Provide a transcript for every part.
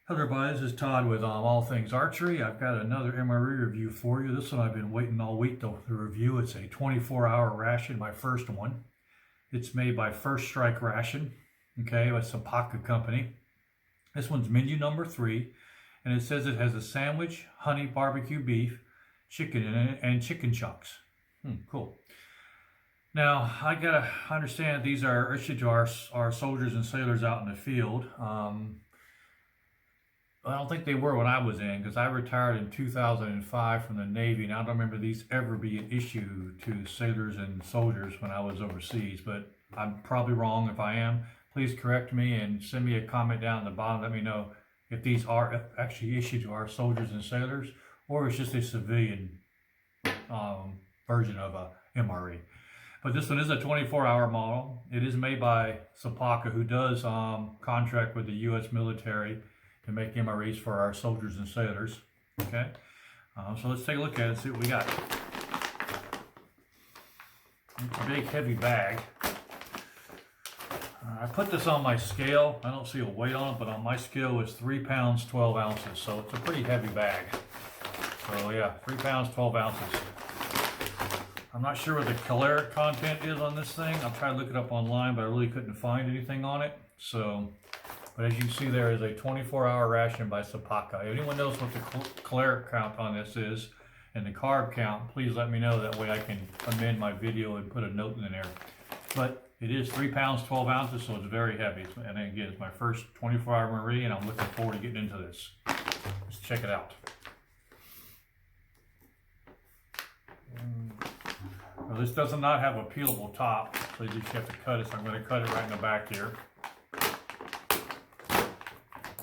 Hello everybody, this is Todd with All Things Archery. I've got another MRE review for you. This one I've been waiting all week to review. It's a 24-hour ration, my first one. It's made by First Strike Ration, okay, it's a Barbeque company. This one's menu number 3, and it says it has a sandwich, honey barbecue beef, chicken in it, and chicken chunks. Cool. Now, I gotta understand these are issued to our soldiers and sailors out in the field. I don't think they were when I was in, because I retired in 2005 from the Navy, and I don't remember these ever being issued to sailors and soldiers when I was overseas, but I'm probably wrong. If I am, please correct me and send me a comment down at the bottom. Let me know if these are actually issued to our soldiers and sailors, or it's just a civilian version of a MRE. But this one is a 24-hour model. It is made by Barbeque, who does contract with the U.S. military to make MREs for our soldiers and sailors. Okay, so let's take a look at it and see what we got. It's a big heavy bag. I put this on my scale. I don't see a weight on it, but on my scale it's 3 pounds 12 ounces, so it's a pretty heavy bag. So yeah, 3 pounds 12 ounces. I'm not sure what the caloric content is on this thing. I'll try to look it up online, but I really couldn't find anything on it. So, but as you can see, there is a 24-hour ration by Barbeque. If anyone knows what the caloric count on this is and the carb count, please let me know. That way I can amend my video and put a note in there. But it is 3 pounds 12 ounces, so it's very heavy. And again, it's my first 24-hour MRE, and I'm looking forward to getting into this. Let's check it out. Well, this does not have a peelable top, so you just have to cut it. So I'm going to cut it right in the back here.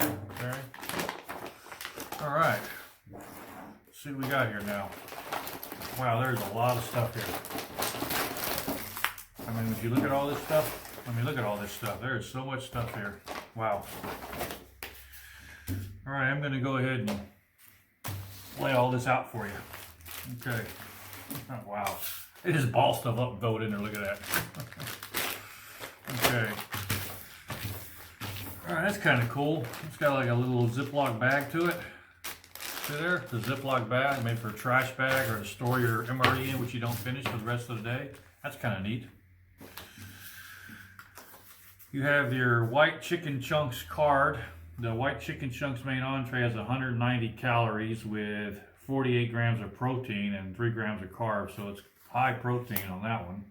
Okay. All right. Let's see what we got here now. Wow, there's a lot of stuff here. I mean, if you look at all this stuff, look at all this stuff. There's so much stuff here. Wow. All right, I'm going to go ahead and lay all this out for you. Okay. Oh, wow. They just ball stuff up and throw it in there. Look at that. Okay. All right, that's kind of cool. It's got like a little Ziploc bag to it. See there? It's a Ziploc bag made for a trash bag or to store your MRE in, which you don't finish for the rest of the day. That's kind of neat. You have your white chicken chunks card. The white chicken chunks main entree has 190 calories with 48 grams of protein and 3 grams of carbs, so it's high protein on that one.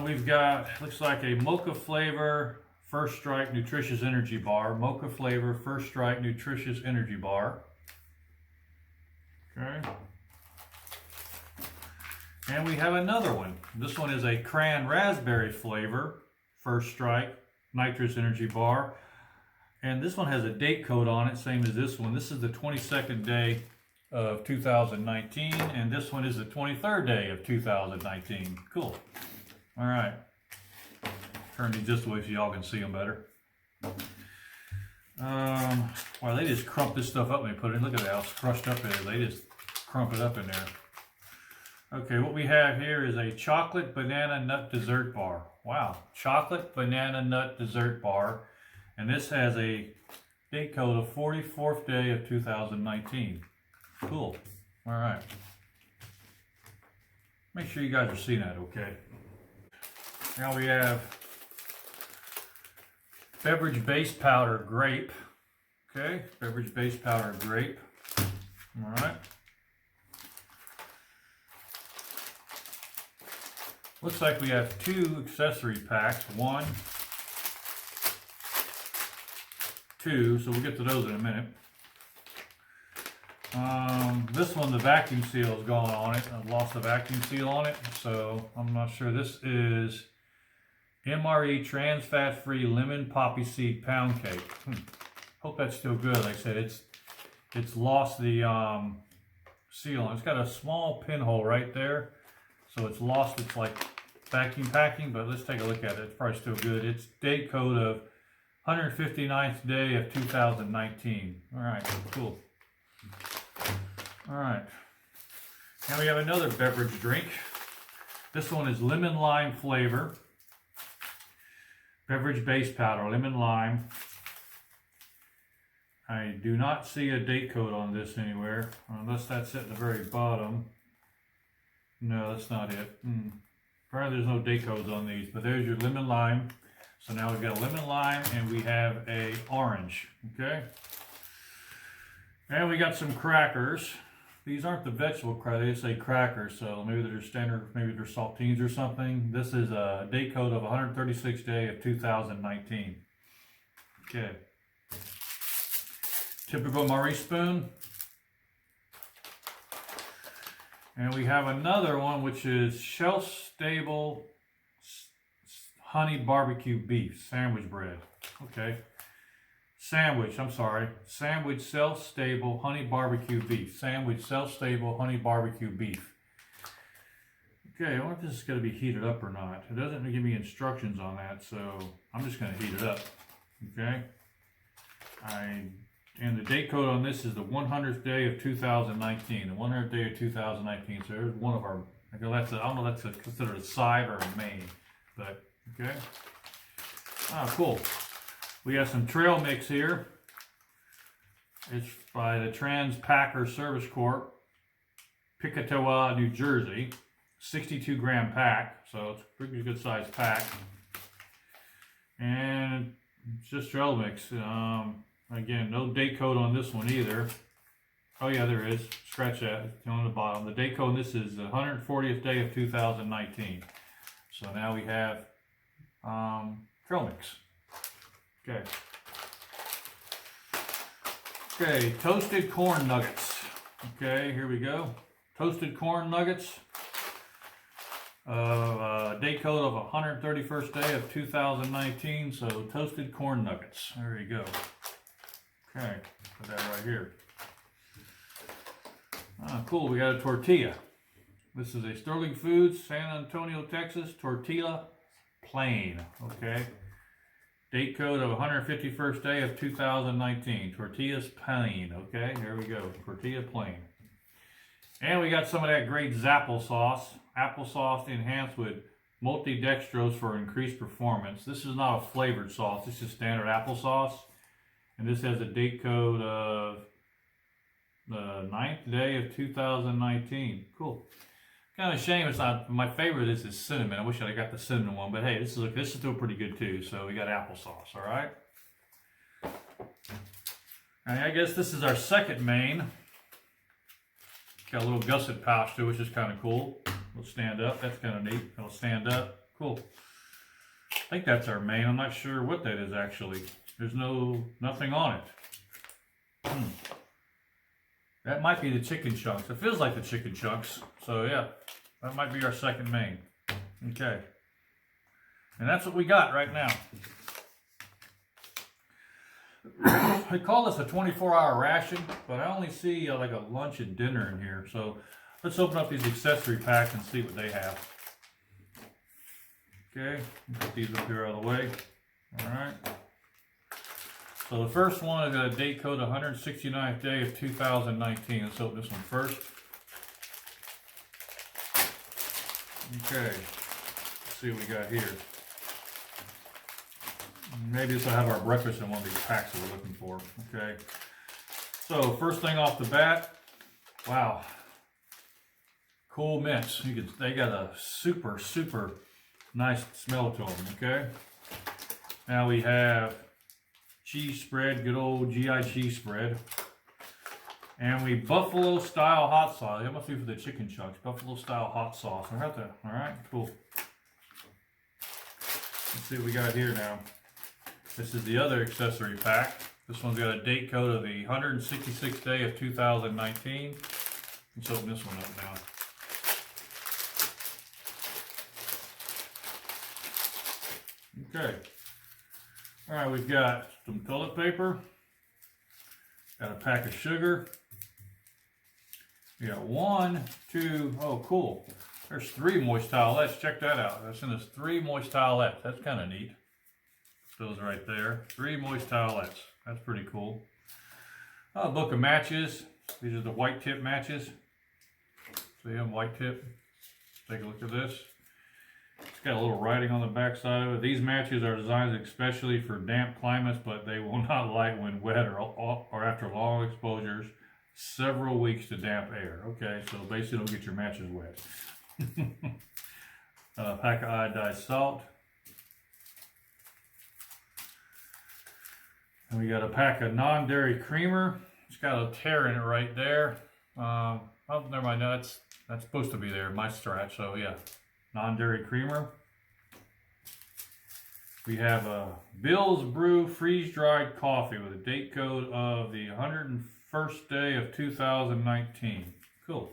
We've got, looks like a mocha flavor First Strike Nutritious Energy Bar. Mocha flavor First Strike Nutritious Energy Bar. Okay. And we have another one. This one is a cran raspberry flavor First Strike Nitrous Energy Bar. And this one has a date code on it, same as this one. This is the 22nd day of 2019, and this one is the 23rd day of 2019. Cool. All right. Turn these this way so y'all can see them better. Well, they just crump this stuff up and they put it in. Look at how crushed up it is. They just crump it up in there. Okay, what we have here is a chocolate banana nut dessert bar. Wow, chocolate banana nut dessert bar. And this has a date code of 44th day of 2019. Cool. All right. Make sure you guys are seeing that okay. Now we have beverage base powder grape. Okay, beverage base powder grape. All right. Looks like we have 2 accessory packs. 1, 2, so we'll get to those in a minute. This one, the vacuum seal is gone on it. I've lost the vacuum seal on it, so I'm not sure. This is MRE trans fat free lemon poppy seed pound cake. Hope that's still good. Like I said, it's lost the seal on it. It's got a small pinhole right there, so it's lost its like vacuum packing, but let's take a look at it. It's probably still good. It's date code of 159th day of 2019. All right, cool. All right. Now we have another beverage drink. This one is lemon lime flavor. Beverage base powder, lemon lime. I do not see a date code on this anywhere, unless that's at the very bottom. No, that's not it. Apparently there's no date codes on these, but there's your lemon lime. So now we've got a lemon lime and we have a orange, okay? And we got some crackers. These aren't the vegetable crackers, they say crackers, so maybe they're standard, maybe they're saltines or something. This is a date code of 136th day of 2019. Okay. Typical MRE spoon. And we have another one which is shelf-stable honey barbecue beef sandwich bread. Okay. Sandwich self-stable honey barbecue beef. Sandwich self-stable honey barbecue beef. Okay, I wonder if this is going to be heated up or not. It doesn't give me instructions on that, so I'm just going to heat it up. Okay. And the date code on this is the 100th day of 2019. The 100th day of 2019. So there's one of our, I don't know if that's considered a side or a main, but okay. Ah, cool. We have some trail mix here. It's by the Trans Packer Service Corp, Picatoa, New Jersey. 62 gram pack, so it's a pretty good size pack. And it's just trail mix. Again, no date code on this one either. Oh yeah, there is. Scratch that. It's on the bottom. The date code on this is the 140th day of 2019. So now we have trail mix. Okay. Okay, toasted corn nuggets. Okay, here we go. Toasted corn nuggets. Date code of 131st day of 2019. So toasted corn nuggets. There you go. Okay, put that right here. Ah, cool. We got a tortilla. This is a Sterling Foods, San Antonio, Texas tortilla plain. Okay. Date code of 151st day of 2019. Tortillas plain. Okay, here we go. Tortilla plain. And we got some of that great Zapple sauce. Applesauce enhanced with multi-dextrose for increased performance. This is not a flavored sauce. This is standard applesauce. And this has a date code of the 9th day of 2019. Cool. Kind of a shame it's not, my favorite of this is cinnamon. I wish I'd got the cinnamon one, but hey, this is doing pretty good too. So we got applesauce, all right? And I guess this is our second main. Got a little gusset pouch too, which is kind of cool. It'll stand up, that's kind of neat. It'll stand up, cool. I think that's our main. I'm not sure what that is actually. There's nothing on it. That might be the chicken chunks. It feels like the chicken chunks. So yeah, that might be our second main. Okay. And that's what we got right now. I call this a 24-hour ration, but I only see like a lunch and dinner in here. So let's open up these accessory packs and see what they have. Okay, put these up here out of the way. All right. So the first one is a date code 169th day of 2019. Let's open this one first. Okay, let's see what we got here. Maybe this will have our breakfast in one of these packs that we're looking for. Okay, so first thing off the bat, wow, cool mints. They got a super nice smell to them. Okay, now we have cheese spread, good old GI cheese spread. And we buffalo style hot sauce. That must be for the chicken chunks. Buffalo style hot sauce. All right, cool. Let's see what we got here now. This is the other accessory pack. This one's got a date code of the 166th day of 2019. Let's open this one up now. Okay. All right, we've got some toilet paper. Got a pack of sugar. We got 1, 2, oh cool. There's 3 moist towelettes. Check that out. That's in this 3 moist towelettes. That's kind of neat. Those right there. 3 moist towelettes. That's pretty cool. A book of matches. These are the white tip matches. See them, white tip. Take a look at this. It's got a little writing on the back side of it. These matches are designed especially for damp climates, but they will not light when wet or after long exposures, several weeks to damp air. Okay, so basically don't get your matches wet. A pack of iodized salt. And we got a pack of non-dairy creamer. It's got a tear in it right there. Oh, never mind. No, that's supposed to be there. My scratch. So yeah, non-dairy creamer. We have a Bill's Brew freeze-dried coffee with a date code of the 101st day of 2019. Cool.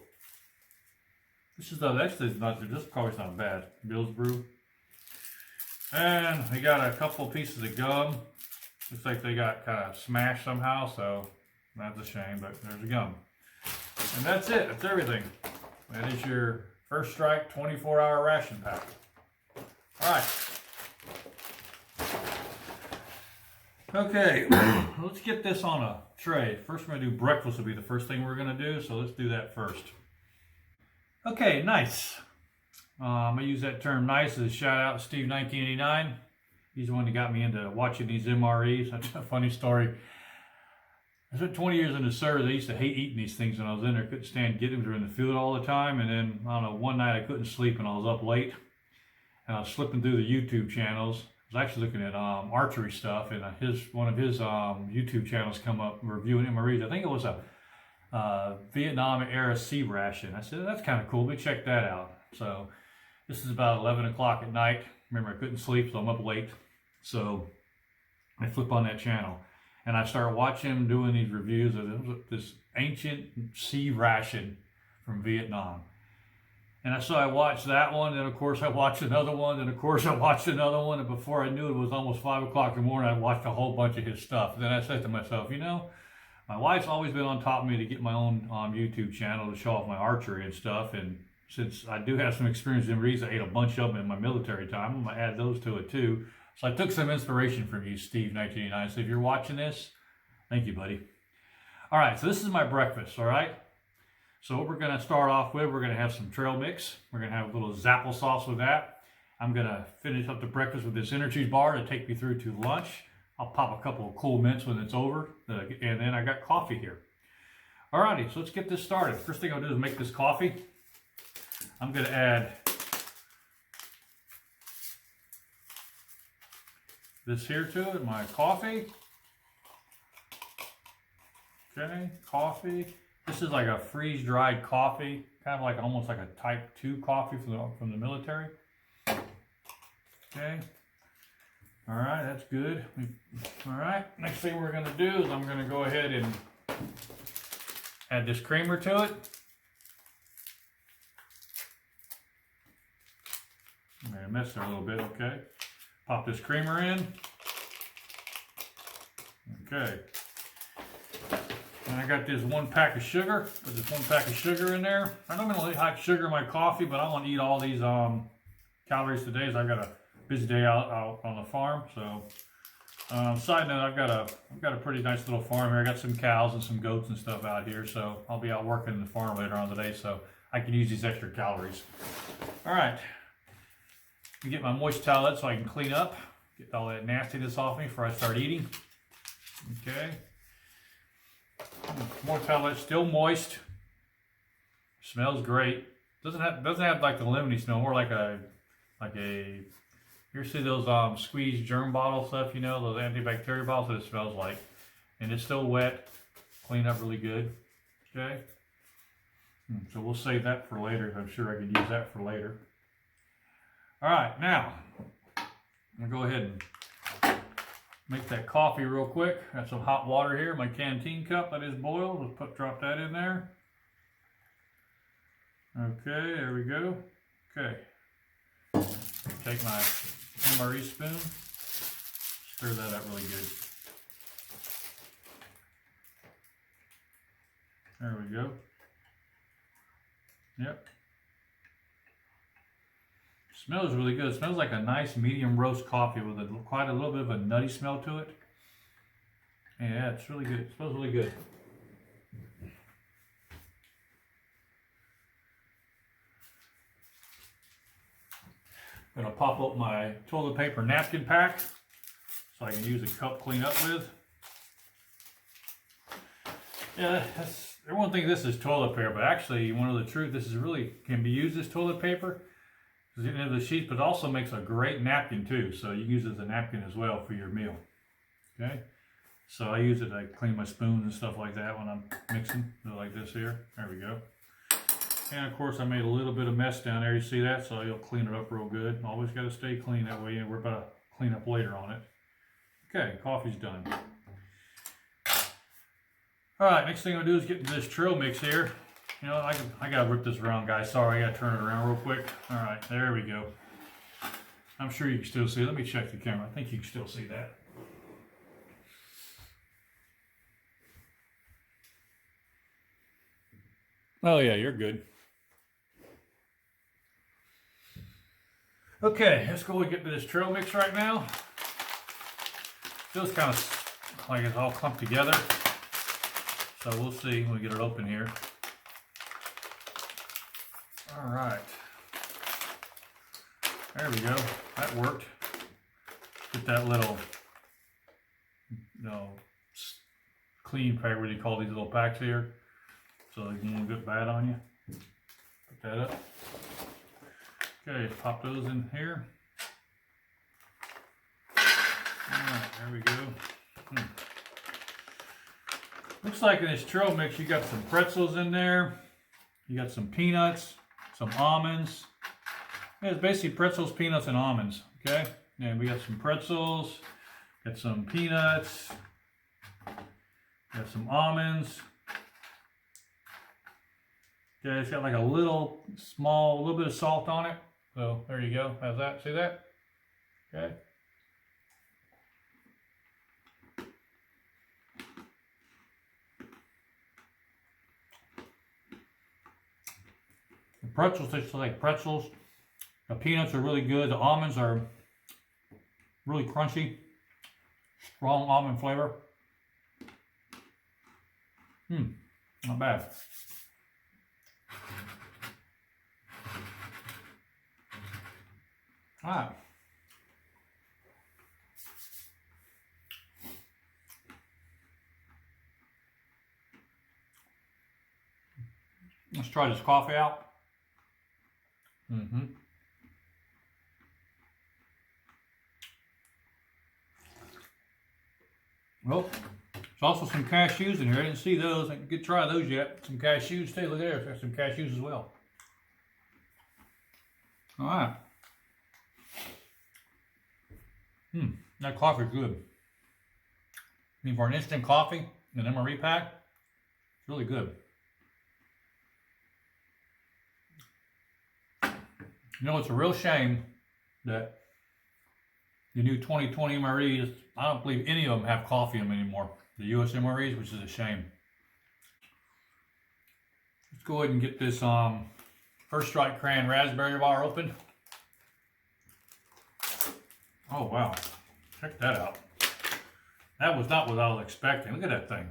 This is actually not. This coffee's not bad. Bill's Brew. And we got a couple pieces of gum. Looks like they got kind of smashed somehow, so that's a shame, but there's a gum. And that's it. That's everything. That is your First Strike 24-hour ration pack. All right. Okay, let's get this on a tray. First, we're going to do breakfast will be the first thing we're going to do, so let's do that first. Okay, nice. I'm going to use that term nice as a shout out to Steve 1989. He's the one that got me into watching these MREs. That's a funny story. I spent 20 years in the service. I used to hate eating these things when I was in there. Couldn't stand getting them. They were in the field all the time. And then, I don't know, one night I couldn't sleep and I was up late. And I was flipping through the YouTube channels. I was actually looking at archery stuff. And one of his YouTube channels come up reviewing MREs. I think it was a Vietnam era sea ration. I said, that's kind of cool. Let me check that out. So this is about 11 o'clock at night. Remember, I couldn't sleep, so I'm up late. So I flip on that channel. And I start watching him doing these reviews of this ancient sea ration from Vietnam. And so I watched that one, and of course I watched another one, and of course I watched another one, and before I knew it was almost 5 o'clock in the morning, I watched a whole bunch of his stuff. And then I said to myself, you know, my wife's always been on top of me to get my own YouTube channel to show off my archery and stuff, and since I do have some experience in MREs, I ate a bunch of them in my military time. I'm going to add those to it too. So I took some inspiration from you, Steve 1989. So if you're watching this, thank you, buddy. All right, so this is my breakfast, all right? So what we're going to start off with, we're going to have some trail mix. We're going to have a little zapple sauce with that. I'm going to finish up the breakfast with this energy bar to take me through to lunch. I'll pop a couple of cool mints when it's over, and then I got coffee here. All righty, so let's get this started. First thing I'll do is make this coffee. I'm going to add this here to it, my coffee. Okay, coffee. This is like a freeze-dried coffee, kind of like almost like a type 2 coffee from the military. Okay. All right, that's good. All right, next thing we're going to do is I'm going to go ahead and add this creamer to it. I'm going to mess there a little bit, okay. Pop this creamer in. Okay. And I got this 1 pack of sugar. Put this 1 pack of sugar in there. I don't really like sugar in my coffee, but I want to eat all these calories today, so I've got a busy day out on the farm. So, side note, I've got a pretty nice little farm here. I got some cows and some goats and stuff out here, so I'll be out working the farm later on today, so I can use these extra calories. All right. Get my moist towelette so I can clean up, get all that nastiness off me before I start eating. Okay. More towelette, still moist. Smells great. Doesn't have like the lemony smell, more like a you ever see those squeezed germ bottle stuff, you know, those antibacterial bottles that it smells like. And it's still wet. Clean up really good. Okay. So we'll save that for later. I'm sure I could use that for later. All right, now I'm gonna go ahead and make that coffee real quick. Got some hot water here, my canteen cup that is boiled. Let's drop that in there. Okay, there we go. Okay, take my MRE spoon, stir that up really good. There we go. Yep. Smells really good. It smells like a nice medium roast coffee with quite a little bit of a nutty smell to it. Yeah, it's really good. It smells really good. Gonna pop up my toilet paper napkin pack so I can use a cup clean up with. Yeah, everyone thinks this is toilet paper, but actually, you want to know the truth, this is really can be used as toilet paper. It's getting into the sheets, but it also makes a great napkin too. So you can use it as a napkin as well for your meal. Okay, so I use it to clean my spoons and stuff like that when I'm mixing, like this here. There we go. And of course, I made a little bit of mess down there. You see that? So you'll clean it up real good. Always got to stay clean that way, and we're about to clean up later on it. Okay, coffee's done. All right, next thing I'll do is get into this trail mix here. You know, I gotta rip this around, guys. Sorry, I gotta turn it around real quick. All right, there we go. I'm sure you can still see it. Let me check the camera. I think you can still see that. Oh yeah, you're good. Okay, let's go and get to this trail mix right now. Feels kind of like it's all clumped together. So we'll see when we get it open here. All right. There we go. That worked. Get that little, clean paper, what do you call these little packs here? So they won't get bad on you. Put that up. Okay, pop those in here. All right, there we go. Looks like in this trail mix, you got some pretzels in there. You got some peanuts, some almonds. Yeah, it's basically pretzels, peanuts, and almonds. Okay, and we got some pretzels, got some peanuts, got some almonds. Okay, it's got like a little bit of salt on it. So there you go. How's that? See that? Okay. The pretzels taste like pretzels. The peanuts are really good. The almonds are really crunchy. Strong almond flavor. Not bad. All right. Let's try this coffee out. Well, there's also some cashews in here. I didn't see those. I didn't try those yet. Some cashews too. Look at there. There's some cashews as well. All right. That coffee's good. I mean, for an instant coffee, an MRE pack, it's really good. You know, it's a real shame that the new 2020 MREs, I don't believe any of them have coffee in them anymore. The US MREs, which is a shame. Let's go ahead and get this First Strike Cran Raspberry bar open. Oh, wow. Check that out. That was not what I was expecting. Look at that thing.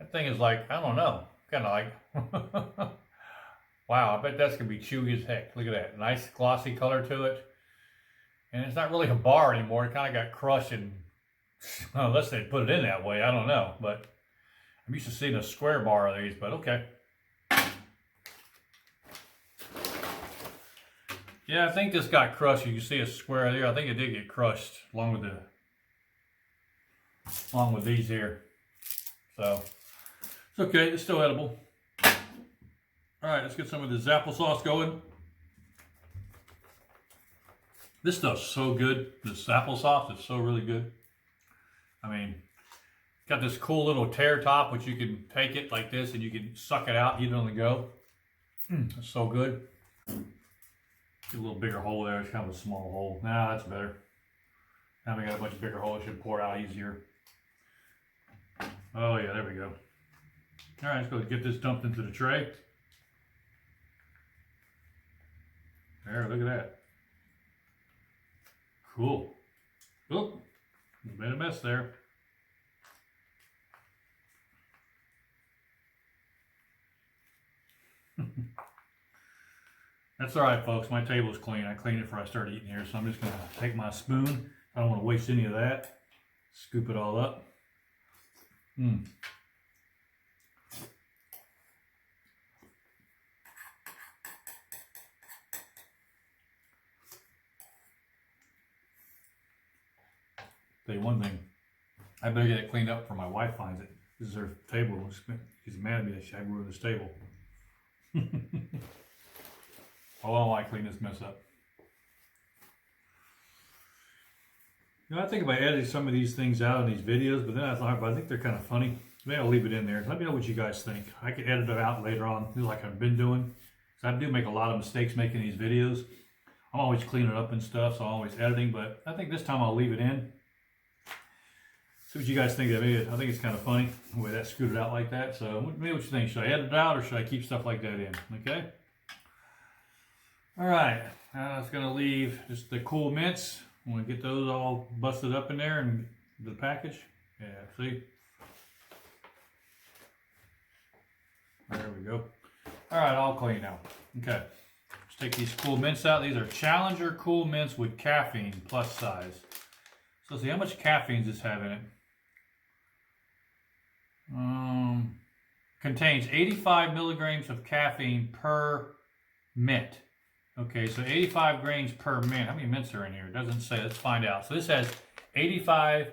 That thing is like, I don't know, kind of like, wow, I bet that's going to be chewy as heck. Look at that. Nice glossy color to it. And it's not really a bar anymore. It kind of got crushed and, well, unless they put it in that way, I don't know. But I'm used to seeing a square bar of these, but okay. Yeah, I think this got crushed. You can see a square there. I think it did get crushed along with these here. So it's okay. It's still edible. All right, let's get some of this applesauce going. This stuff's so good. This applesauce is so really good. I mean, it's got this cool little tear top, which you can take it like this and you can suck it out, eat it on the go. It's so good. Get a little bigger hole there. It's kind of a small hole. Nah, that's better. Now we got a much bigger hole. It should pour out easier. Oh yeah, there we go. All right, let's go get this dumped into the tray. There, look at that. Cool. Oop, made a mess there. That's all right, folks. My table's clean. I cleaned it before I started eating here, so I'm just gonna take my spoon. I don't want to waste any of that. Scoop it all up. Tell you one thing, I better get it cleaned up before my wife finds it. This is her table. She's mad at me that I ruined this table. Oh, I don't like clean this mess up. You know, I think about editing some of these things out in these videos, but then I thought, I think they're kind of funny. Maybe I'll leave it in there. Let me know what you guys think. I could edit it out later on, like I've been doing. So I do make a lot of mistakes making these videos. I'm always cleaning up and stuff, so I'm always editing, but I think this time I'll leave it in. See what you guys think of it. I think it's kind of funny the way that screwed it out like that. So maybe what you think. Should I edit it out or should I keep stuff like that in? Okay. All right. Now it's going to leave just the cool mints. I'm going to get those all busted up in there and the package. Yeah, see? There we go. All right, all clean now. Okay. Let's take these cool mints out. These are Challenger cool mints with caffeine plus size. So let's see how much caffeine does this have in it. Contains 85 milligrams of caffeine per mint. Okay, so 85 grains per mint. How many mints are in here? It doesn't say. Let's find out. So this has 85.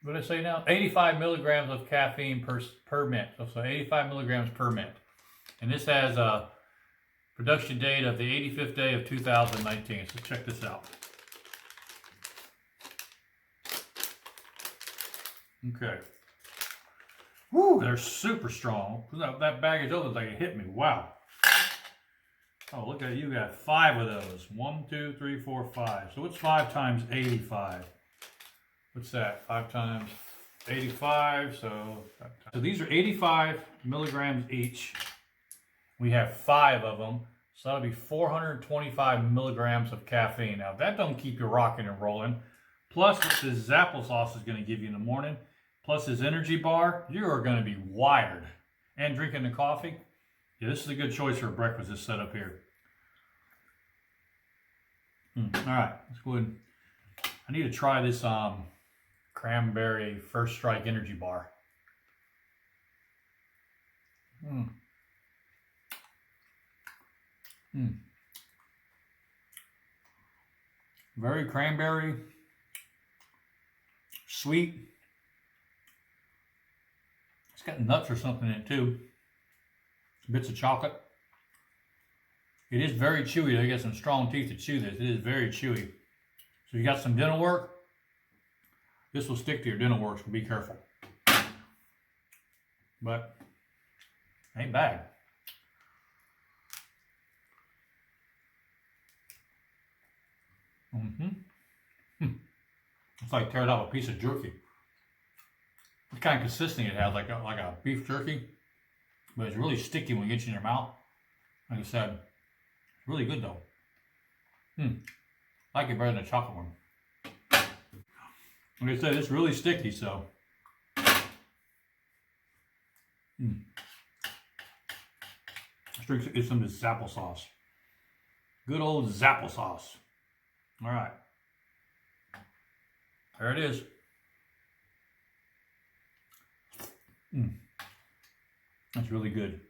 What did I say now? 85 milligrams of caffeine per mint. So 85 milligrams per mint. And this has a production date of the 85th day of 2019. So check this out. Okay. Woo, they're super strong. That bag is open like it hit me. Wow. Oh, look at it. You got 5 of those. 1, 2, 3, 4, 5. So what's 5 times 85? What's that? 5 times 85. So these are 85 milligrams each. We have 5 of them. So that'll be 425 milligrams of caffeine. Now, that don't keep you rocking and rolling. Plus, what this Zapple sauce is going to give you in the morning, plus his energy bar, you are going to be wired. And drinking the coffee. Yeah, this is a good choice for breakfast, this setup here. All right, let's go ahead. I need to try this cranberry First Strike energy bar. Very cranberry, sweet. It's got nuts or something in it too. Bits of chocolate. It is very chewy. I got some strong teeth to chew this. It is very chewy. So you got some dental work. This will stick to your dental work, so be careful. But ain't bad. It's like tearing off a piece of jerky. It's kind of consistent. It has like a beef jerky, but it's really sticky when it gets in your mouth. Like I said, it's really good though. I like it better than the chocolate one. Like I said, it's really sticky, so. Let's get some of this Zapple sauce. Good old Zapple sauce. All right. There it is. That's really good.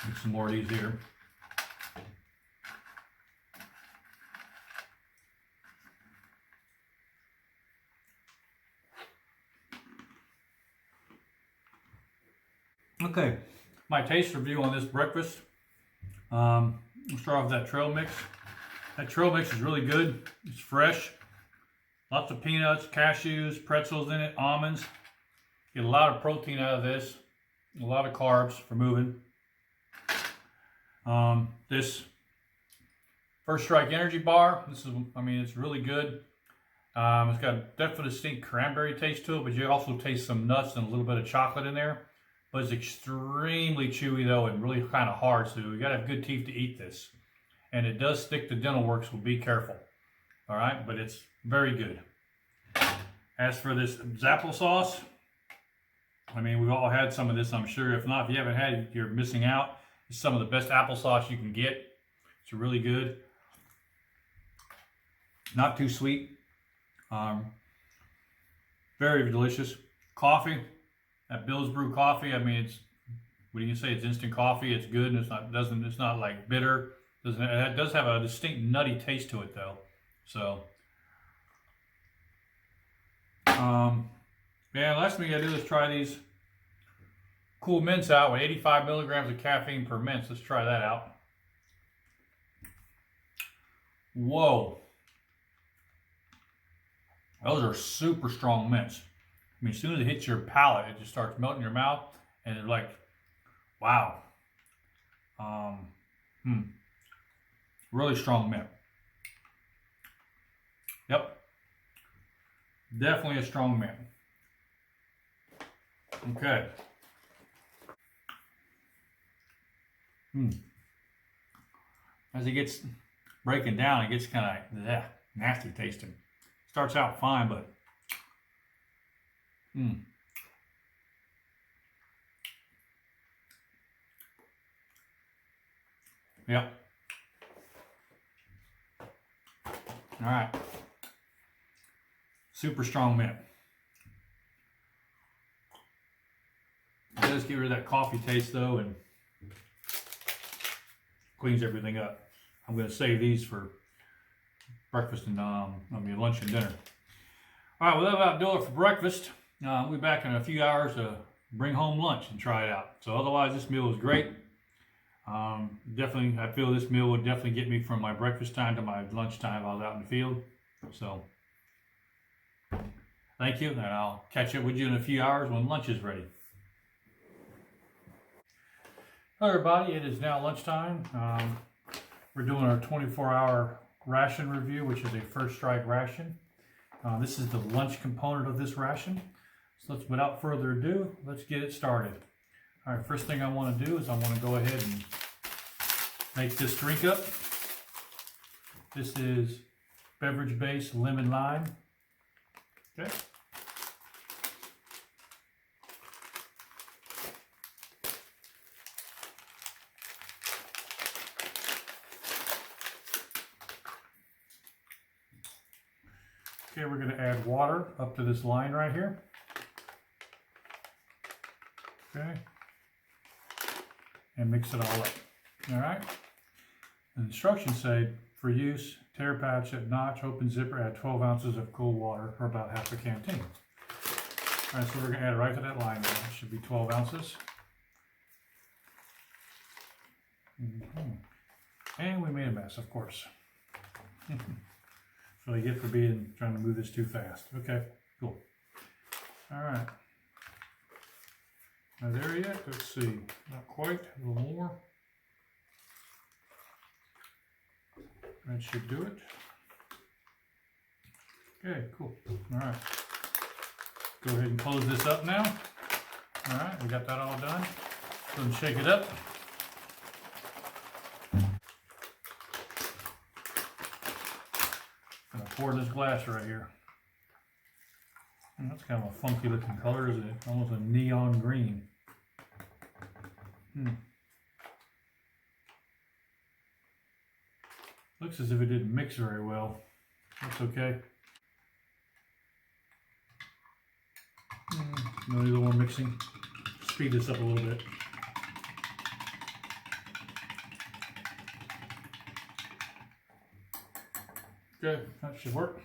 Get some more of these here. Okay, my taste review on this breakfast. We'll start off with that trail mix. That trail mix is really good. It's fresh. Lots of peanuts, cashews, pretzels in it, almonds. Get a lot of protein out of this. A lot of carbs for moving. This First Strike energy bar. This is, it's really good. It's got definitely distinct cranberry taste to it, but you also taste some nuts and a little bit of chocolate in there. But it's extremely chewy though and really kind of hard, so you gotta have good teeth to eat this. And it does stick to dental work, so be careful. All right, but it's very good. As for this applesauce, I mean, we've all had some of this, I'm sure. If not, if you haven't had it, you're missing out. It's some of the best applesauce you can get. It's really good. Not too sweet. Very delicious. Coffee, that Bill's Brew coffee. I mean, it's, what do you say? It's instant coffee. It's good, and it's not like bitter. It does have a distinct nutty taste to it though. So, yeah, last thing I gotta do is try these cool mints out with 85 milligrams of caffeine per mints. Let's try that out. Whoa. Those are super strong mints. I mean, as soon as it hits your palate, it just starts melting in your mouth, and it's like, wow. Really strong mint. Yep. Definitely a strong mint. Okay. As it gets breaking down, it gets kind of nasty tasting. Starts out fine, but yep. All right. Super strong mint. It does get rid of that coffee taste though, and cleans everything up. I'm going to save these for breakfast and lunch and dinner. All right, well, that about do it for breakfast. We'll be back in a few hours to bring home lunch and try it out. So otherwise, this meal was great. Definitely, I feel this meal would definitely get me from my breakfast time to my lunch time. I was out in the field. So thank you, and I'll catch up with you in a few hours when lunch is ready. Hello everybody, it is now lunchtime. We're doing our 24-hour ration review, which is a First Strike ration. This is the lunch component of this ration. So without further ado, let's get it started. All right, first thing I want to do is I want to go ahead and make this drink up. This is beverage base lemon lime. Okay. Okay, we're going to add water up to this line right here. Okay. And mix it all up. All right. The instructions say, for use, tear pouch at notch, open zipper, add 12 ounces of cool water, or about half a canteen. All right, so we're going to add it right to that line there. It should be 12 ounces. And we made a mess, of course. That's what I get for trying to move this too fast. Okay, cool. All right. Now there yet? Let's see. Not quite. A little more. That should do it. Okay, cool. All right. Go ahead and close this up now. All right, we got that all done. Go ahead and shake it up. I'm gonna pour this glass right here. And that's kind of a funky looking color, isn't it? Almost a neon green. Looks as if it didn't mix very well. That's okay. No need a little more mixing. Speed this up a little bit. Okay, that should work.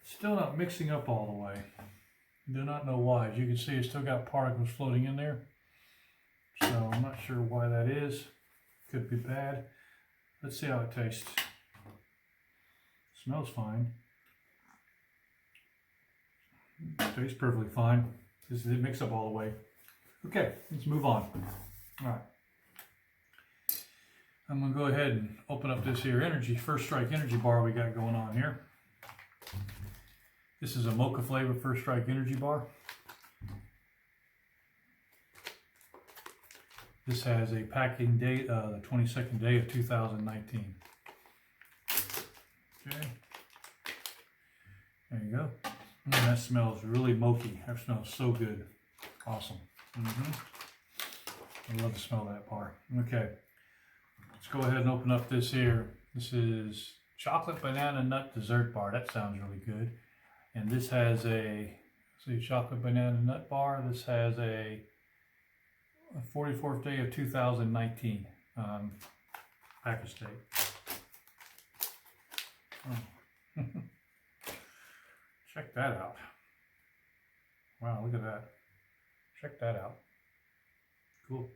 Still not mixing up all the way. Do not know why. As you can see, it's still got particles floating in there. So I'm not sure why that is. Could be bad. Let's see how it tastes. Smells fine. Tastes perfectly fine. This didn't mix up all the way. Okay, let's move on. All right. I'm going to go ahead and open up this here First Strike energy bar we got going on here. This is a mocha flavor First Strike energy bar. This has a packing date, the 22nd day of 2019. Okay. There you go. That smells really moky. That smells so good. Awesome. I love the smell of that bar. Okay, let's go ahead and open up this here. This is chocolate banana nut dessert bar. That sounds really good. And this has a, see, chocolate banana nut bar. This has a 44th day of 2019 pack of steak. Oh. Check that out. Wow, look at that. Check that out. Cool.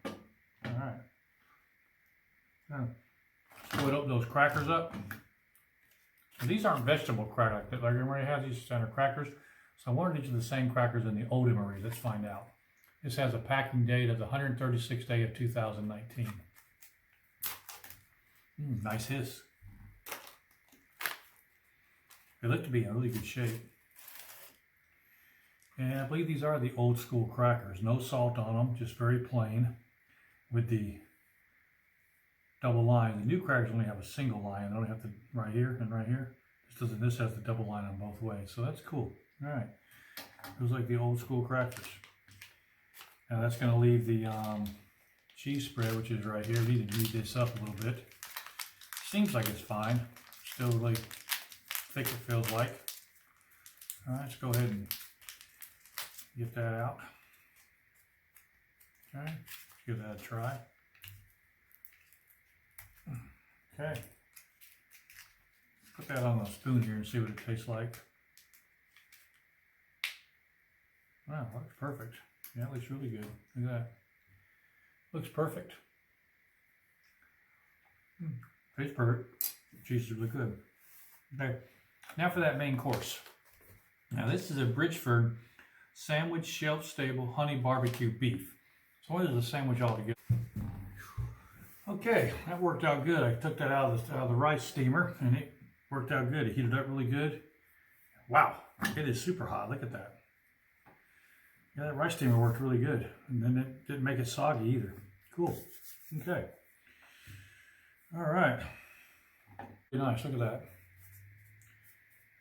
All right. Now, let's go open those crackers up. So these aren't vegetable crackers like MRE has. These standard crackers. So I wondered if these are the same crackers in the old MRE. Let's find out. This has a packing date of the 136th day of 2019. Nice hiss. They look to be in really good shape. And I believe these are the old school crackers. No salt on them, just very plain with the double line. The new crackers only have a single line. They only have the right here and right here. This has the double line on both ways. So that's cool. All right. Those like the old school crackers. Now that's going to leave the cheese spread, which is right here. We need to beat this up a little bit. Seems like it's fine. Still really thick, it feels like. All right, let's go ahead and get that out. Okay, give that a try. Okay, put that on a spoon here and see what it tastes like. Wow, looks perfect. Yeah, it looks really good. Look at that. Looks perfect. Tastes perfect. Cheese is really good. Okay, now for that main course. Now this is a Bridgeford sandwich shelf stable honey barbecue beef. So what is a sandwich altogether? Okay, that worked out good. I took that out of the rice steamer and it worked out good. It heated up really good. Wow, it is super hot. Look at that. Yeah, that rice steamer worked really good. And then it didn't make it soggy either. Cool. Okay. All right. Very nice. Look at that.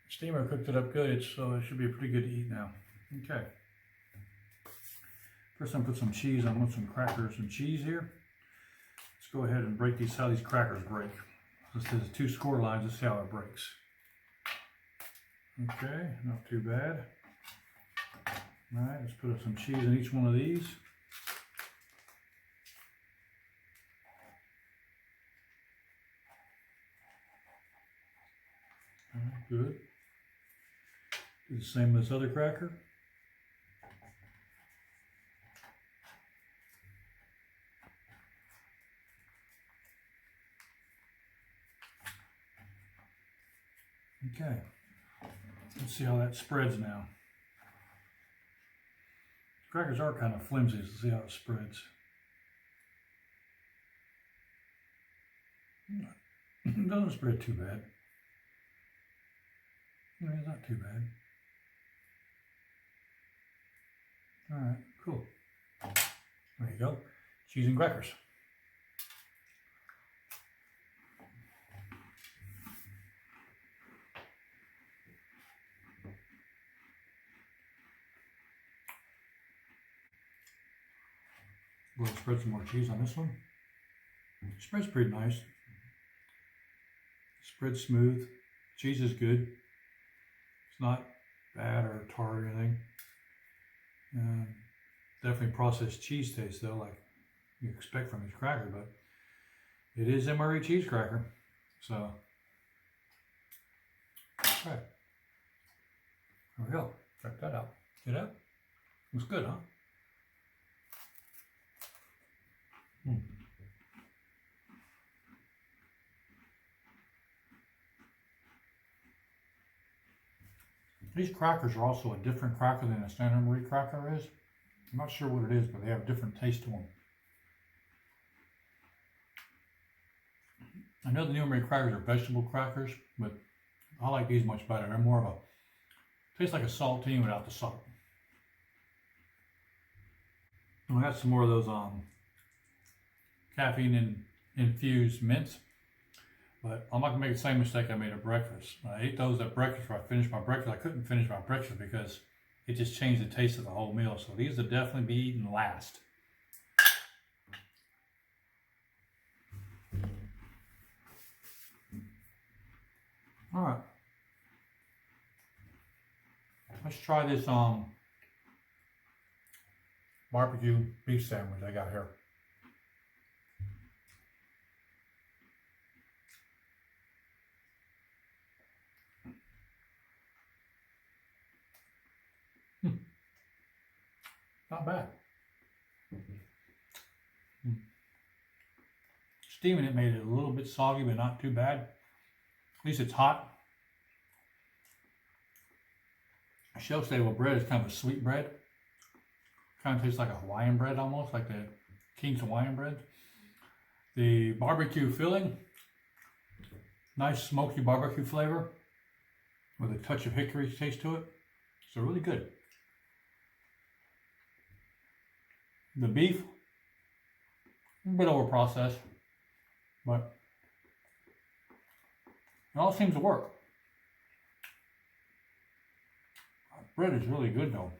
Steamer cooked it up good, so it should be pretty good to eat now. Okay. First, I'm gonna put some cheese on with some crackers and cheese here. Let's go ahead and break these. How these crackers break. This is 2 score lines. Let's see how it breaks. Okay, not too bad. All right, let's put some cheese in each one of these. All right, good. Do the same with this other cracker. Okay, let's see how that spreads now. Crackers are kind of flimsy, so see how it spreads. It doesn't spread too bad. No, it's not too bad. All right, cool. There you go. Cheese and crackers. Go ahead and spread some more cheese on this one. It spreads pretty nice. Spreads smooth. Cheese is good. It's not bad or tart or anything. Definitely processed cheese taste though, like you expect from each cracker, but it is MRE cheese cracker. So, okay. There we go. Check that out. See that? Looks good, huh? These crackers are also a different cracker than a standard MRE cracker is. I'm not sure what it is, but they have a different taste to them. I know the new MRE crackers are vegetable crackers, but I like these much better. They're more of a, tastes like a saltine without the salt. And we got some more of those caffeine infused mints. But I'm not gonna make the same mistake I made at breakfast. When I ate those at breakfast, where I finished my breakfast, I couldn't finish my breakfast because it just changed the taste of the whole meal. So these would definitely be eaten last. All right. Let's try this barbecue beef sandwich I got here. Not bad. Steaming it made it a little bit soggy, but not too bad. At least it's hot. Shelf-stable bread is kind of a sweet bread. Kind of tastes like a Hawaiian bread almost, like the King's Hawaiian bread. The barbecue filling, nice smoky barbecue flavor with a touch of hickory taste to it. So really good. The beef, a bit over processed, but it all seems to work. Bread is really good though.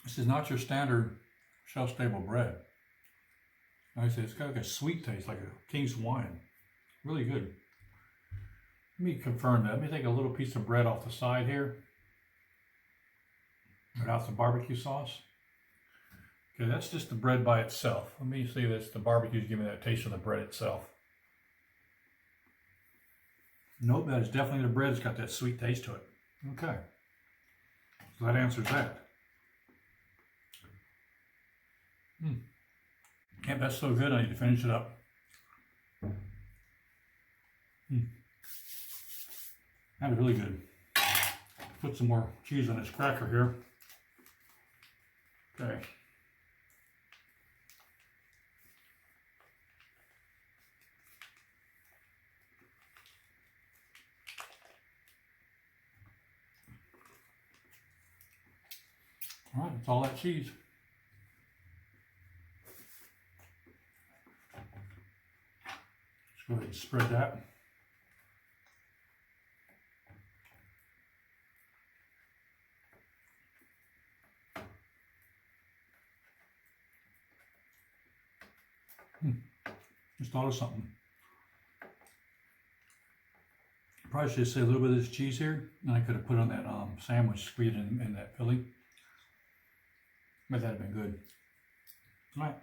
This is not your standard shelf-stable bread. Like I said, it's got like a sweet taste, like a King's Hawaiian. Really good. Let me confirm that. Let me take a little piece of bread off the side here. Without some barbecue sauce. Okay, that's just the bread by itself. Let me see if the barbecue's giving me that taste of the bread itself. Nope, that is definitely the bread. It's got that sweet taste to it. Okay. So that answers that. Yeah, that's so good. I need to finish it up. That is really good. Put some more cheese on this cracker here. Okay. All right, that's all that cheese. Let's go ahead and spread that. Just thought of something. Probably should say a little bit of this cheese here, and I could have put on that sandwich, squeezed in that filling. But that'd have been good. All right.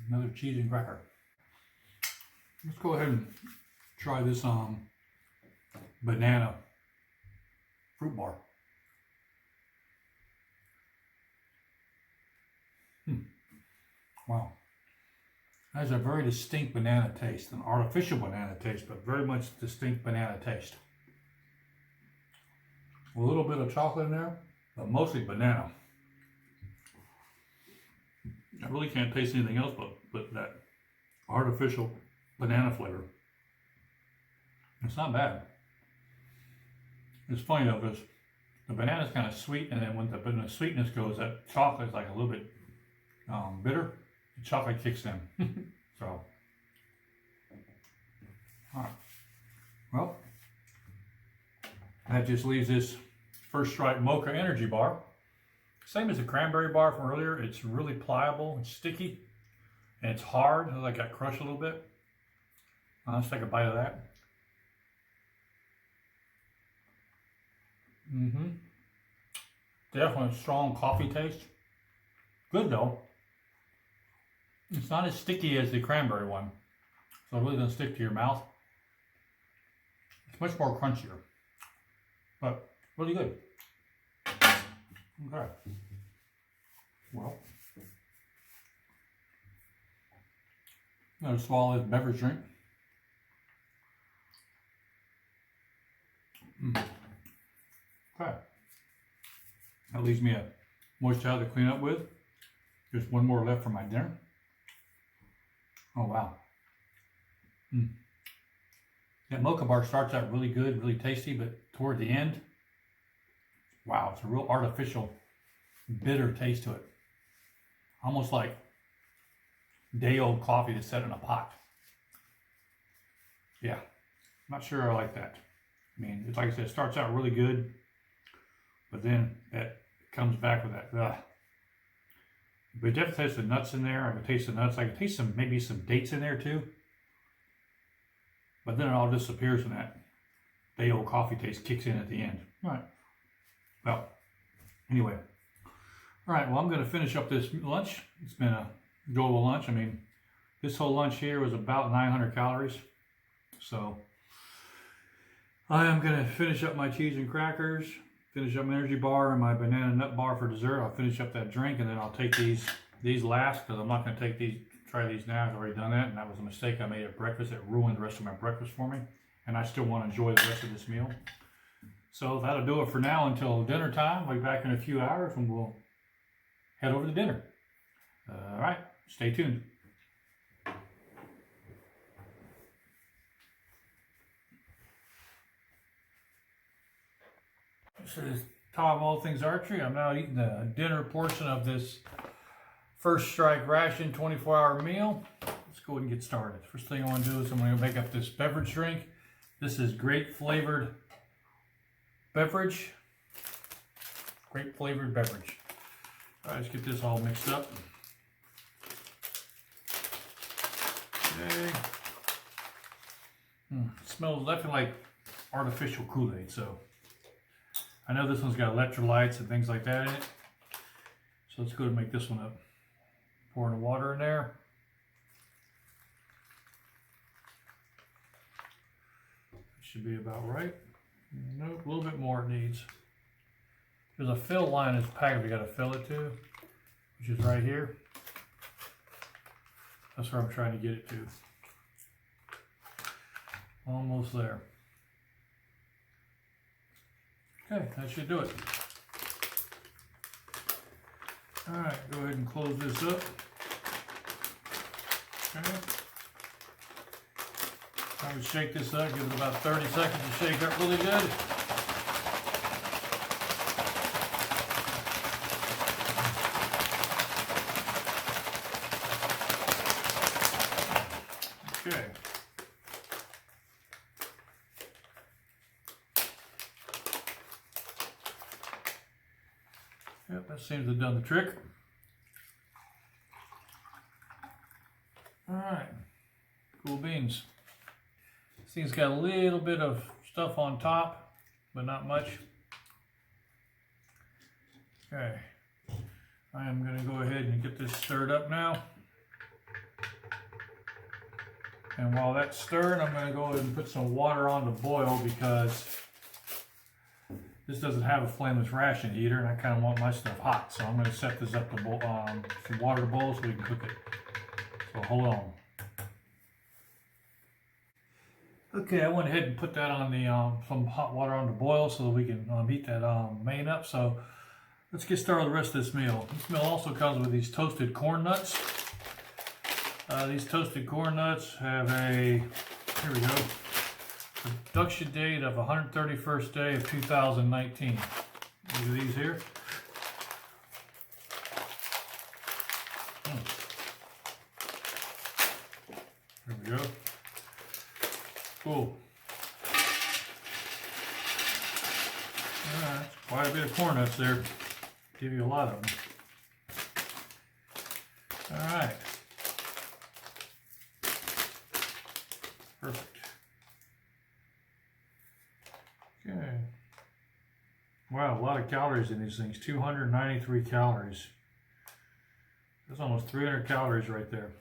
Another cheese and cracker. Let's go ahead and try this banana fruit bar. Wow. That has a very distinct banana taste, an artificial banana taste, but very much distinct banana taste. A little bit of chocolate in there, but mostly banana. I really can't taste anything else but that artificial banana flavor. It's not bad. It's funny though, because the banana's kind of sweet, and then when the sweetness goes, that chocolate is like a little bit bitter. The chocolate kicks in. So, all right. Well, that just leaves this First Strike Mocha Energy Bar. Same as the cranberry bar from earlier. It's really pliable and sticky, and it's hard. It like got crushed a little bit. Let's take a bite of that. Definitely a strong coffee taste. Good though. It's not as sticky as the cranberry one, so it really doesn't stick to your mouth. It's much more crunchier, but really good. Okay. Well, another swallow of beverage drink. Okay. That leaves me a moist towel to clean up with. Just one more left for my dinner. Oh wow. That mocha bar starts out really good, really tasty, but toward the end, wow, it's a real artificial, bitter taste to it. almost like day-old coffee that's set in a pot. Yeah, not sure I like that. I mean, it's like I said, it starts out really good, but then it comes back with that. Ugh. But definitely taste the nuts in there. I can taste the nuts. I can taste maybe some dates in there too. But then it all disappears and that day-old coffee taste kicks in at the end. All right. Well, anyway. All right, well, I'm going to finish up this lunch. It's been a enjoyable lunch. I mean, this whole lunch here was about 900 calories. So I am going to finish up my cheese and crackers, finish up my energy bar and my banana nut bar for dessert. I'll finish up that drink, and then I'll take these last, because I'm not going to try these now. I've already done that, and that was a mistake I made at breakfast. It ruined the rest of my breakfast for me, and I still want to enjoy the rest of this meal. So that'll do it for now until dinner time. I'll be back in a few hours, and we'll head over to dinner. All right, stay tuned. So this top of all things archery, I'm now eating the dinner portion of this First Strike ration 24-hour meal. Let's go ahead and get started. First thing I want to do is I'm going to make up this beverage drink. This is grape flavored beverage. Grape flavored beverage. All right, let's get this all mixed up. Okay. It smells definitely like artificial Kool-Aid, so I know this one's got electrolytes and things like that in it. So let's go ahead and make this one up. Pouring the water in there. Should be about right. Nope, a little bit more it needs. There's a fill line in this packet we got to fill it to, which is right here. That's where I'm trying to get it to. Almost there. Okay, that should do it. All right, go ahead and close this up. Okay. I would shake this up, give it about 30 seconds to shake up really good. Okay. Yep, that seems to have done the trick. All right, cool beans. This thing's got a little bit of stuff on top, but not much. Okay, I am going to go ahead and get this stirred up now. And while that's stirring, I'm going to go ahead and put some water on to boil, because this doesn't have a flameless ration heater, and I kind of want my stuff hot. So I'm going to set this up to boil, some water to boil so we can cook it. So hold on. Okay, I went ahead and put that on the some hot water on the boil so that we can heat that main up. So let's get started with the rest of this meal. This meal also comes with these toasted corn nuts. These toasted corn nuts have here we go, production date of 131st day of 2019. Look at these here. There we go. Cool. Alright, quite a bit of corn nuts there. Give you a lot of them. Alright. Perfect. Okay. Wow, a lot of calories in these things. 293 calories. That's almost 300 calories right there.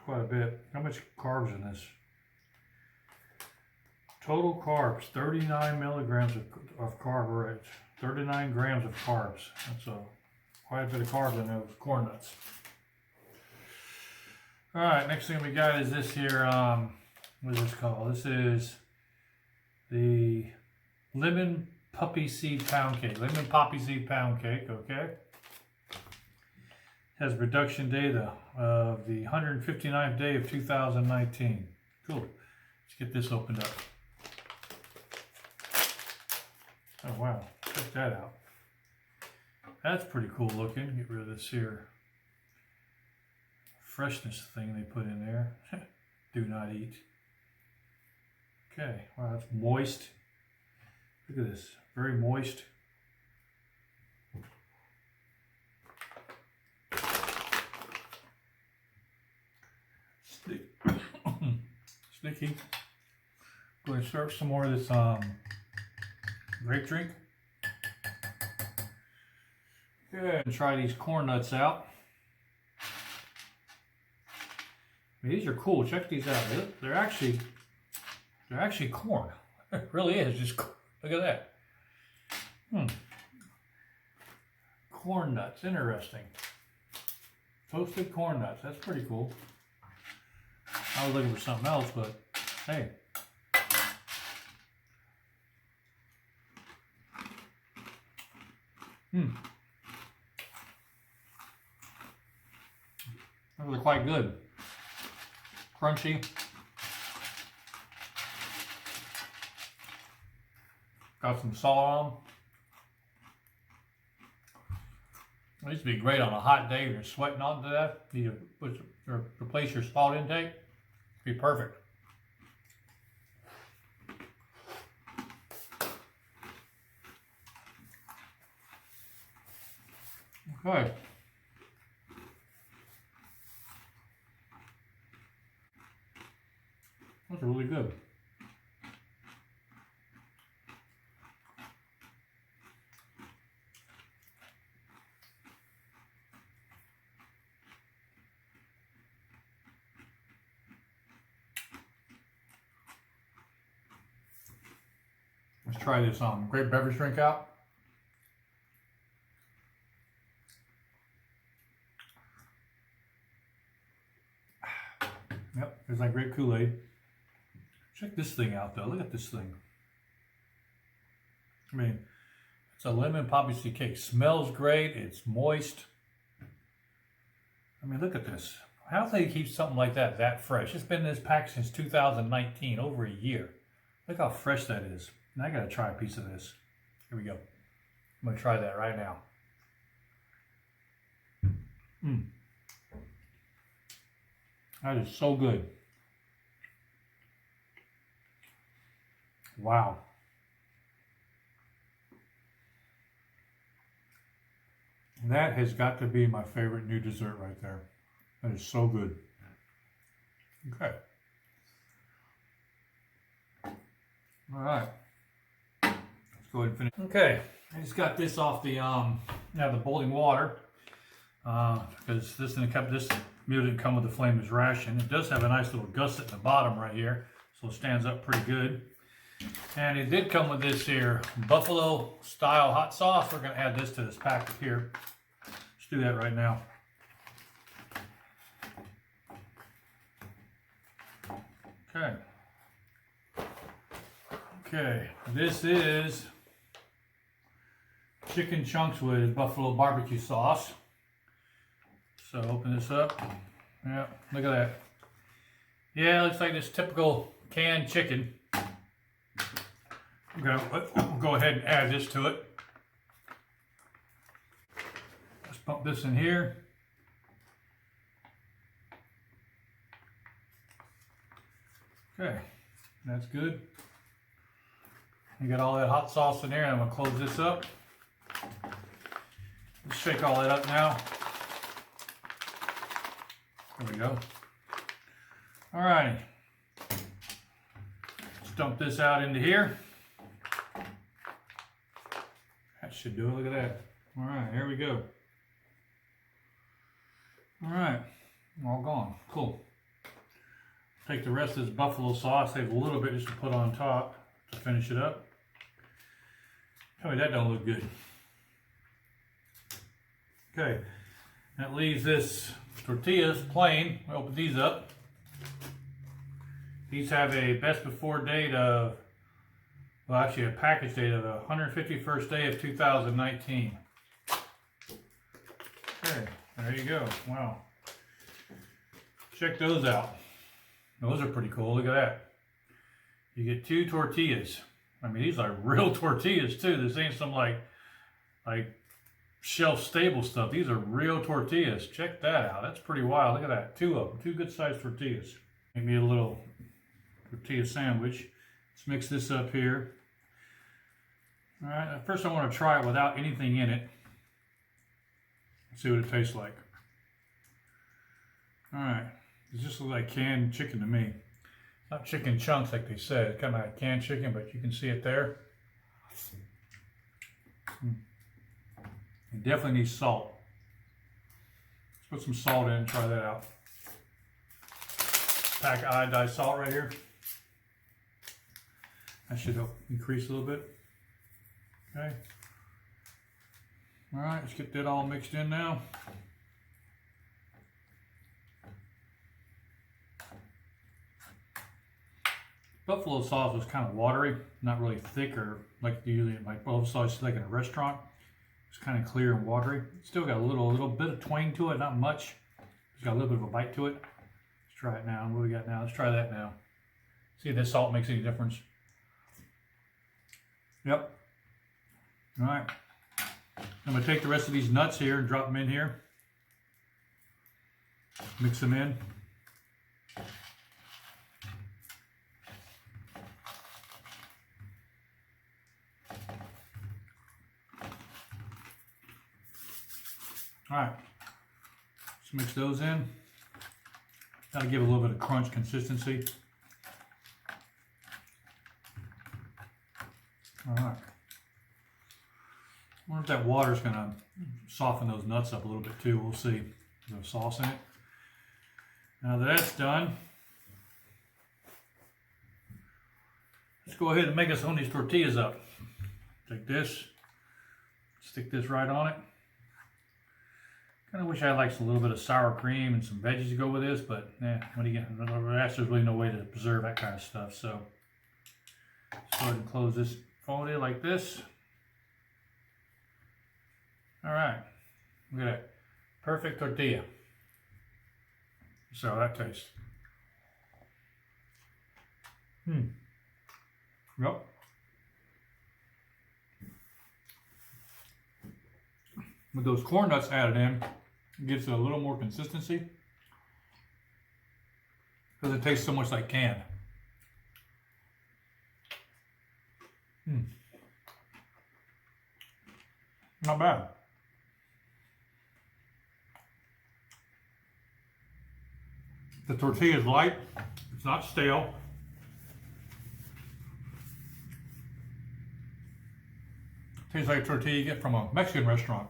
Quite a bit. How much carbs in this? Total carbs, 39 milligrams of carbohydrates, 39 grams of carbs. That's quite a bit of carbs in those corn nuts. All right, next thing we got is this here. What is this called? This is the lemon poppy seed pound cake. Lemon poppy seed pound cake. Okay. Has a production date of the 159th day of 2019. Cool. Let's get this opened up. Oh wow, check that out. That's pretty cool looking. Get rid of this here freshness thing they put in there. Do not eat. Okay, wow, that's moist. Look at this, very moist. Sticky. Going to serve some more of this grape drink. Good. And try these corn nuts out. These are cool. Check these out. They're actually corn. It really is. Just look at that. Corn nuts. Interesting. Toasted corn nuts. That's pretty cool. I was looking for something else, but hey. Those are quite good. Crunchy. Got some salt on them. It used to be great on a hot day. You're sweating onto that. You need to replace your salt intake. Be perfect. Okay. Those are really good. Let's try this grape beverage drink out. Yep, there's that grape Kool-Aid. Check this thing out though. Look at this thing. I mean, it's a lemon poppy seed cake. Smells great. It's moist. I mean, look at this. How do they keep something like that fresh? It's been in this pack since 2019, over a year. Look how fresh that is. Now I gotta try a piece of this. Here we go. I'm gonna try that right now. That is so good. Wow. That has got to be my favorite new dessert right there. That is so good. Okay. All right. Let's go ahead and finish. Okay. I just got this off the the boiling water because this meal didn't come with the flameless ration. It does have a nice little gusset in the bottom right here, so it stands up pretty good. And it did come with this here buffalo style hot sauce. We're going to add this to this packet here. Let's do that right now. Okay. Okay, this is chicken chunks with buffalo barbecue sauce. So open this up. Yeah, look at that. Yeah, it looks like this typical canned chicken. We'll go ahead and add this to it. Let's pump this in here. Okay, that's good. You got all that hot sauce in there. I'm gonna close this up. Let's shake all that up now. There we go. All righty. Let's dump this out into here. That should do it. Look at that. All right, here we go. All right, all gone. Cool. Take the rest of this buffalo sauce, save a little bit just to put on top to finish it up. Tell me that don't look good. Okay, that leaves this tortillas plain. We'll open these up. These have a best before date of, well, actually a package date of the 151st day of 2019. Okay, there you go. Wow. Check those out. Those are pretty cool. Look at that. You get 2 tortillas. I mean, these are real tortillas too. This ain't some like shelf stable stuff. These are real tortillas. Check that out. That's pretty wild. Look at that. Two of them. Two good sized tortillas. Make me a little tortilla sandwich. Let's mix this up here. All right. First I want to try it without anything in it. See what it tastes like. All right. It just looks like canned chicken to me. Not chicken chunks like they said. It's kind of like canned chicken, but you can see it there. It definitely needs salt. Let's put some salt in and try that out. Pack of iodized salt right here. That should help increase a little bit. Okay. All right, let's get that all mixed in now. Buffalo sauce was kind of watery, not really thick or like usually like buffalo sauce like in a restaurant. It's kind of clear and watery. Still got a little bit of twang to it, not much. It's got a little bit of a bite to it. Let's try it now. What do we got now? Let's try that now. See if this salt makes any difference. Yep. All right. I'm going to take the rest of these nuts here and drop them in here. Mix them in. All right, let's mix those in. Gotta give a little bit of crunch consistency. All right. I wonder if that water's gonna soften those nuts up a little bit too. We'll see. There's sauce in it. Now that that's done, let's go ahead and make us one of these tortillas up. Take this, stick this right on it. Kind of wish I had like a little bit of sour cream and some veggies to go with this, but what do you get? There's really no way to preserve that kind of stuff. So let's go ahead and close this folded like this. All right, look at that. Perfect tortilla. So how that tastes. Yep. With those corn nuts added in, it gives it a little more consistency because it tastes so much like canned. Not bad. The tortilla is light. It's not stale. Tastes like a tortilla you get from a Mexican restaurant.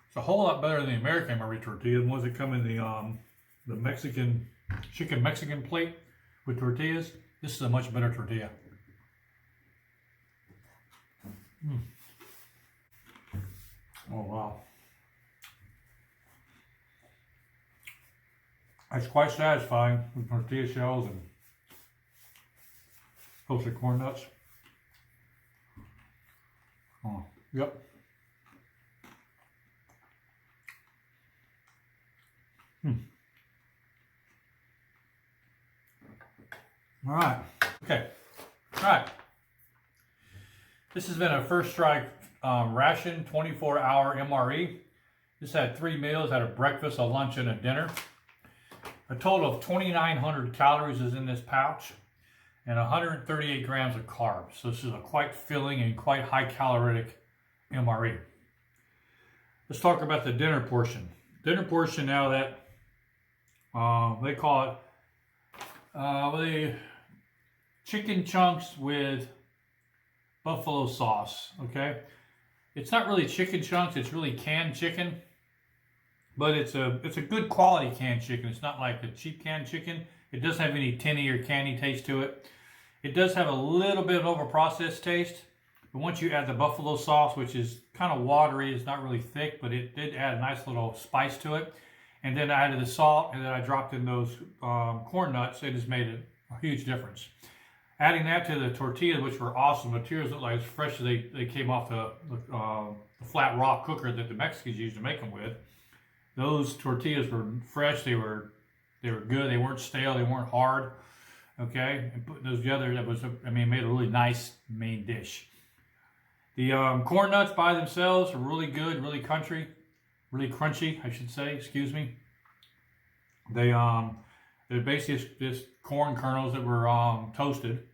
It's a whole lot better than the American MRE tortilla, the ones that come in the Mexican chicken Mexican plate with tortillas. This is a much better tortilla. Oh wow. It's quite satisfying with tortilla shells and toasted corn nuts. Oh, yep. All right. Okay. All right. This has been a First Strike ration 24-hour MRE. This had 3 meals, had a breakfast, a lunch, and a dinner. A total of 2,900 calories is in this pouch and 138 grams of carbs. So this is a quite filling and quite high caloric MRE. Let's talk about the dinner portion. Dinner portion now that they call it the chicken chunks with buffalo sauce, okay? It's not really chicken chunks, it's really canned chicken. But it's a good quality canned chicken. It's not like the cheap canned chicken. It doesn't have any tinny or candy taste to it. It does have a little bit of over-processed taste. But once you add the buffalo sauce, which is kind of watery, it's not really thick, but it did add a nice little spice to it. And then I added the salt, and then I dropped in those corn nuts. It has made a huge difference. Adding that to the tortillas, which were awesome. The tortillas look like as fresh as they came off the flat rock cooker that the Mexicans used to make them with. Those tortillas were fresh. They were good. They weren't stale. They weren't hard. Okay, and putting those together, that was made a really nice main dish. The corn nuts by themselves are really good, really crunchy, I should say, excuse me. They're basically just corn kernels that were toasted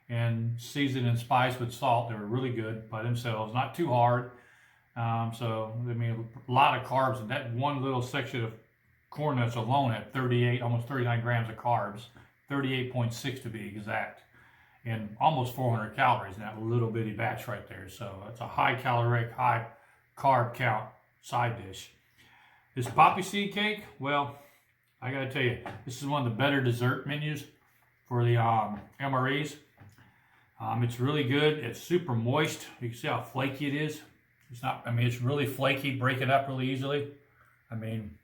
and seasoned and spiced with salt. They were really good by themselves, not too hard. So, I mean, a lot of carbs, and that one little section of corn nuts alone had 38, almost 39 grams of carbs, 38.6 to be exact, and almost 400 calories in that little bitty batch right there. So it's a high caloric, high carb count side dish. This poppy seed cake, well, I gotta tell you, this is one of the better dessert menus for the MREs. It's really good. It's super moist. You can see how flaky it is. It's not, I mean, it's really flaky, break it up really easily. I mean,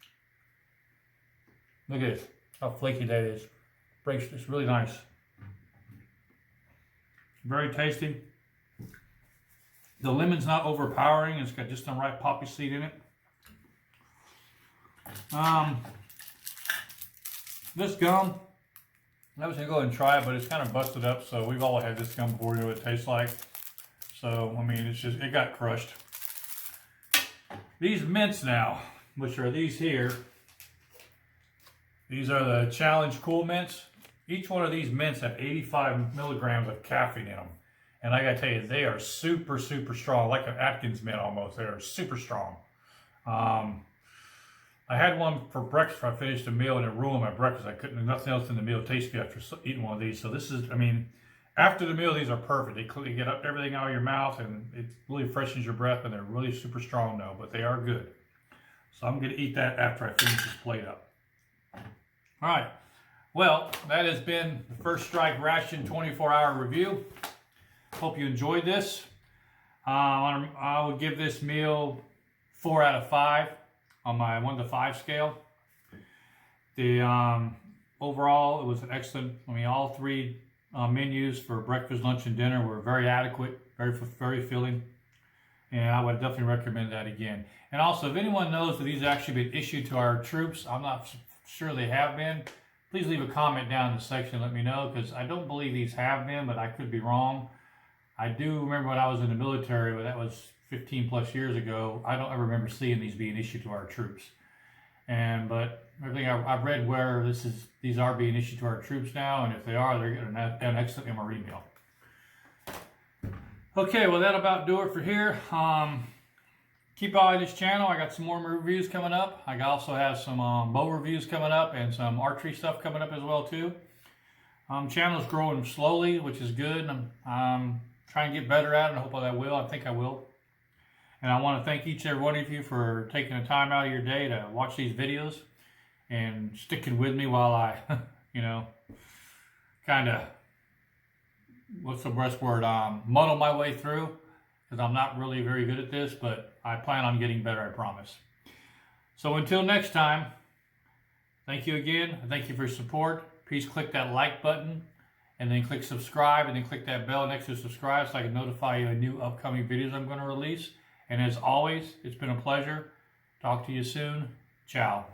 look at this, how flaky that is. Breaks, it's really nice. Very tasty. The lemon's not overpowering. It's got just the right poppy seed in it. This gum, I was gonna go ahead and try it, but it's kind of busted up. So we've all had this gum before. We know what it tastes like. So I mean, it's just, it got crushed. These mints now, which are these here. These are the Challenge Cool Mints. Each one of these mints have 85 milligrams of caffeine in them. And I gotta tell you, they are super, super strong, like an Atkins mint almost. They are super strong. I had one for breakfast. I finished a meal and it ruined my breakfast. I couldn't, nothing else in the meal tasted good after eating one of these. So this is, I mean, after the meal, these are perfect. They get up everything out of your mouth and it really freshens your breath, and they're really super strong though, but they are good. So I'm gonna eat that after I finish this plate up. All right, well, that has been the First Strike Ration 24-hour review. Hope you enjoyed this. I would give this meal 4 out of 5 on my 1 to 5 scale. The overall, it was an excellent. I mean, all 3 menus for breakfast, lunch, and dinner were very adequate, very filling, and I would definitely recommend that again. And also, if anyone knows that these have actually been issued to our troops, I'm not sure they have been, please leave a comment down in the section and let me know, because I don't believe these have been, but I could be wrong. I do remember when I was in the military, but that was 15 plus years ago. I don't ever remember seeing these being issued to our troops. But everything I've read where these are being issued to our troops now, and if they are, they're getting an excellent MRE meal. Okay, well, that'll about do it for here. Keep an eye on this channel. I got some more reviews coming up. I also have some bow reviews coming up and some archery stuff coming up as well too. Channel's growing slowly, which is good. I'm trying to get better at it, and I hope I will. I think I will. And I want to thank each and every one of you for taking the time out of your day to watch these videos and sticking with me while I, kind of, what's the best word, muddle my way through, because I'm not really very good at this, but I plan on getting better, I promise. So until next time, thank you again. Thank you for your support. Please click that like button, and then click subscribe, and then click that bell next to subscribe so I can notify you of new upcoming videos I'm going to release. And as always, it's been a pleasure. Talk to you soon. Ciao.